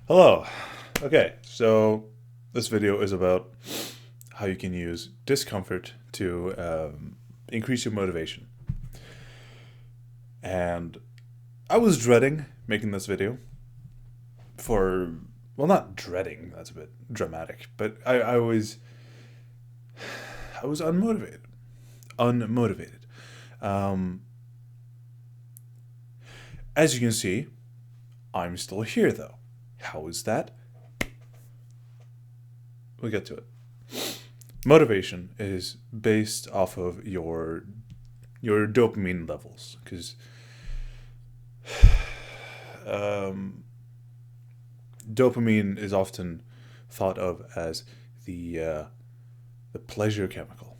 Hello. Okay, so this video is about how you can use discomfort to increase your motivation. And I was dreading making this video for, well, not dreading, that's a bit dramatic, but I was unmotivated. Unmotivated. Um, as you can see, I'm still here though. How is that? We'll get to it. Motivation is based off of your dopamine levels because um, dopamine is often thought of as the pleasure chemical,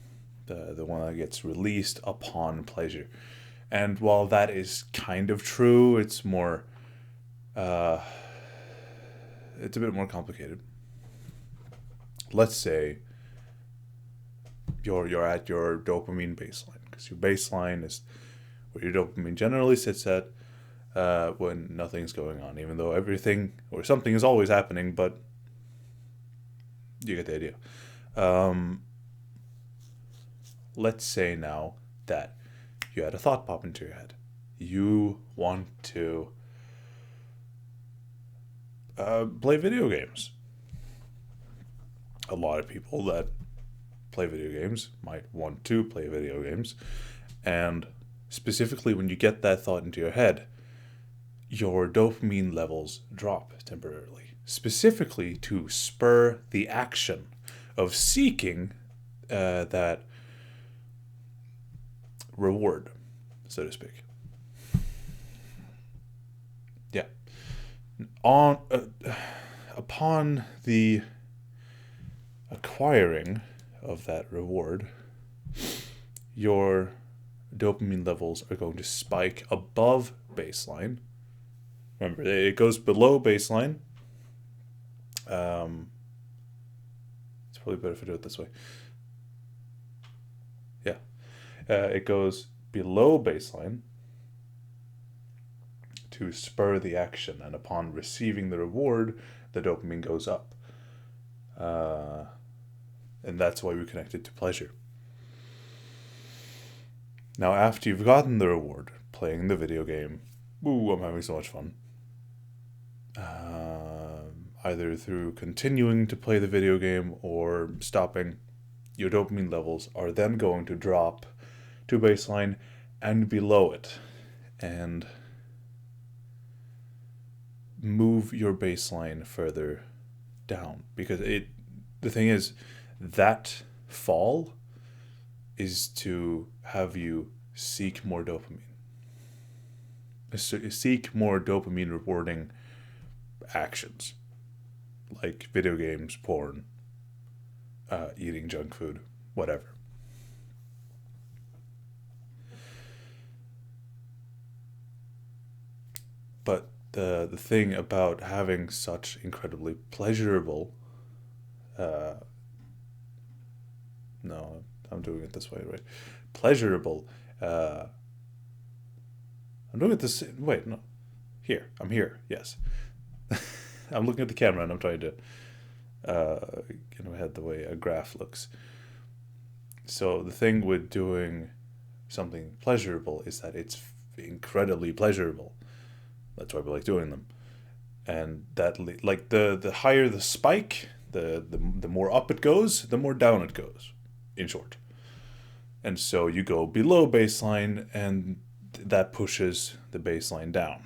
the one that gets released upon pleasure. And while that is kind of true, uh, it's a bit more complicated. Let's say you're at your dopamine baseline because your baseline is where your dopamine generally sits at when nothing's going on, even though everything or something is always happening, but you get the idea. Um, let's say now that you had a thought pop into your head. You want to play video games. A lot of people that play video games might want to play video games. And specifically, when you get that thought into your head, your dopamine levels drop temporarily, specifically to spur the action of seeking that reward, so to speak. Yeah. On upon the acquiring of that reward, your dopamine levels are going to spike above baseline. Remember, it goes below baseline. Um, it's probably better if I do it this way. Yeah. It goes below baseline to spur the action, and upon receiving the reward, the dopamine goes up. Uh, and that's why we connect it to pleasure. Now, after you've gotten the reward, playing the video game, ooh, I'm having so much fun. Either through continuing to play the video game or stopping, your dopamine levels are then going to drop to baseline and below it, and move your baseline further down because the thing is that fall is to have you seek more dopamine, seek more dopamine rewarding actions like video games, porn, eating junk food, whatever. But the thing about having such incredibly pleasurable, uh, no, I'm doing it this way, right? Pleasurable. Uh, I'm doing it this. Wait, no. Here, I'm here. Yes, I'm looking at the camera and I'm trying to get in my head the way a graph looks. So the thing with doing something pleasurable is that it's incredibly pleasurable. That's why we like doing them. And that like the higher the spike, the more up it goes, the more down it goes. In short. And so you go below baseline, and that pushes the baseline down.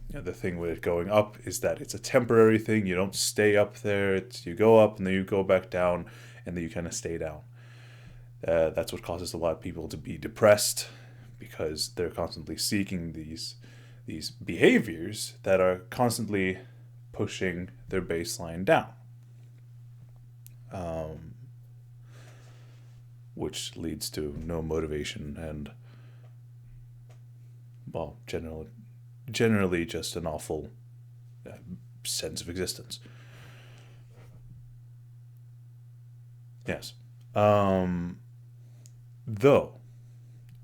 The thing with it going up is that it's a temporary thing. You don't stay up there. You go up and then you go back down, and then you kind of stay down. That's what causes a lot of people to be depressed because they're constantly seeking these behaviors that are constantly pushing their baseline down, um, which leads to no motivation and, well, generally just an awful uh, sense of existence. Yes. Um, though,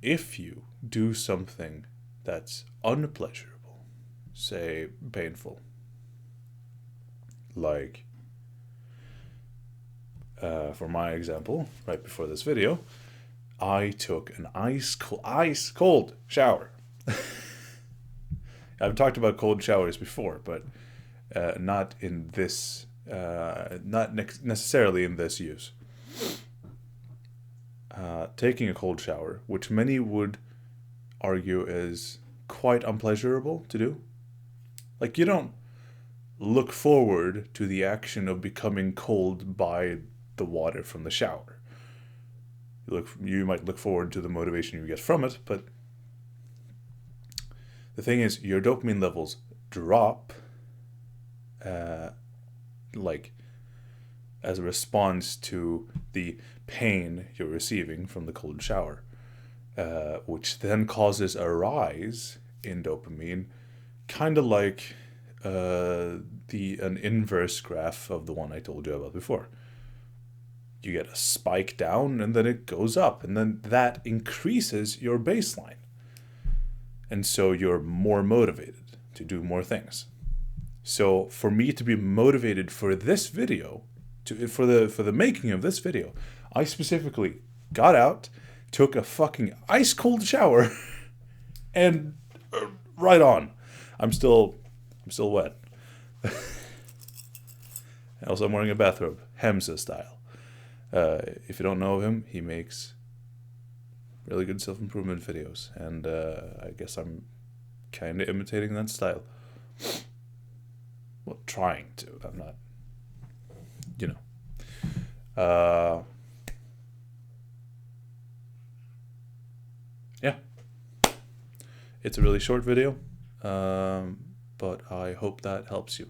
if you do something that's unpleasurable, say painful, Like, for my example, right before this video, I took an ice cold shower. I've talked about cold showers before, but not in this, not necessarily in this use. Taking a cold shower, which many would argue is quite unpleasurable to do. Like, you don't look forward to the action of becoming cold by the water from the shower. You might look forward to the motivation you get from it, but the thing is, your dopamine levels drop, like, as a response to the pain you're receiving from the cold shower, which then causes a rise in dopamine, kind of like an inverse graph of the one I told you about before. You get a spike down and then it goes up, and then that increases your baseline. And so you're more motivated to do more things. So for me to be motivated for this video, for the making of this video, I specifically got out, took a fucking ice cold shower, and right on. I'm still wet. Also, I'm wearing a bathrobe, Hamza style. If you don't know him, he makes really good self-improvement videos, and I guess I'm kind of imitating that style. Well, trying to. I'm not, you know. Yeah. It's a really short video, but I hope that helps you.